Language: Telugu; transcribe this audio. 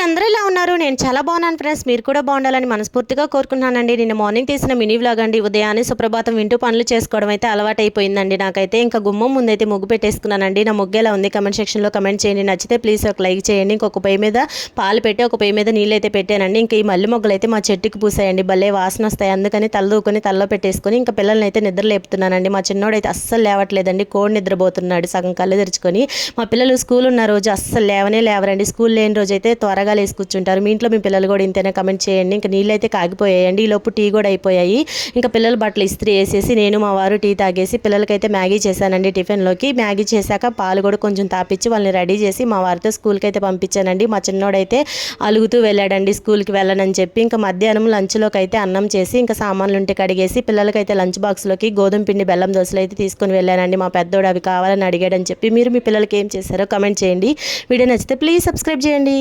అందరూ ఎలా ఉన్నారు? నేను చాలా బాగున్నాను ఫ్రెండ్స్. మీరు కూడా బాగుండాలని మనస్ఫూర్తిగా కోరుకున్నానండి. నిన్న మార్నింగ్ తీసిన మినీ వ్లాగ్ అండి. ఉదయాన్నే సుప్రభాతం వింటూ పనులు చేసుకోవడం అయితే అలవాటైపోయిందండి నాకైతే. ఇంకా గుమ్మం ముందైతే ముగ్గు పెట్టేసుకున్నానండి. నా ముగ్గు ఎలా ఉంది కామెంట్ సెక్షన్లో కామెంట్ చేయండి. నచ్చితే ప్లీజ్ ఒక లైక్ చేయండి. ఇంకొక పొయ్యి మీద పాలు పెట్టి ఒక పొయ్యి మీద నీళ్ళు అయితే పెట్టానండి. ఇంకా ఈ మల్లె మొగ్గలు అయితే మా చెట్టుకి పూసాయండి. భలే వాసన వస్తాయి. అందుకని తలదూకొని తలలో పెట్టేసుకొని ఇంకా పిల్లల్ని అయితే నిద్ర లేపుతున్నానండి. మా చిన్నోడైతే అస్సలు లేవట్లేదండి. కోడి నిద్రపోతున్నాడు సగం కళ్ళు తెరుచుకొని. మా పిల్లలు స్కూల్ ఉన్న రోజు అస్సలు లేవరండి. స్కూల్ లేని రోజు అయితే త్వరగా లేసి కూర్చుంటారు. మీ ఇంట్లో మీ పిల్లలు కూడా ఇంతేనే కామెంట్ చేయండి. ఇంకా నీళ్ళు అయితే కాగిపోయాయండి. ఈ లోపు టీ కూడా అయిపోయాయి. ఇంకా పిల్లలు బట్టలు ఇస్త్రీ వేసేసి నేను మా వారు టీ తాగేసి పిల్లలకైతే మ్యాగీ చేశానండి టిఫిన్లోకి. మ్యాగీ చేశాక పాలు కూడా కొంచెం తాపిచ్చి వాళ్ళని రెడీ చేసి మా వారితో స్కూల్కి అయితే పంపించానండి. మా చిన్నోడైతే అలుగుతూ వెళ్ళాడండి స్కూల్కి వెళ్ళనని చెప్పి. ఇంకా మధ్యాహ్నం లంచ్లోకి అయితే అన్నం చేసి ఇంకా సామాన్లు ఉంటే కడిగేసి పిల్లలకైతే లంచ్ బాక్స్లోకి గోధుమ పిండి బెల్లం దోశలు అయితే తీసుకొని వెళ్ళానండి. మా పెద్దోడు అవి కావాలని అడిగాడని చెప్పి. మీరు మీ పిల్లలకి ఏం చేశారో కామెంట్ చేయండి. వీడియో నచ్చితే ప్లీజ్ సబ్స్క్రైబ్ చేయండి.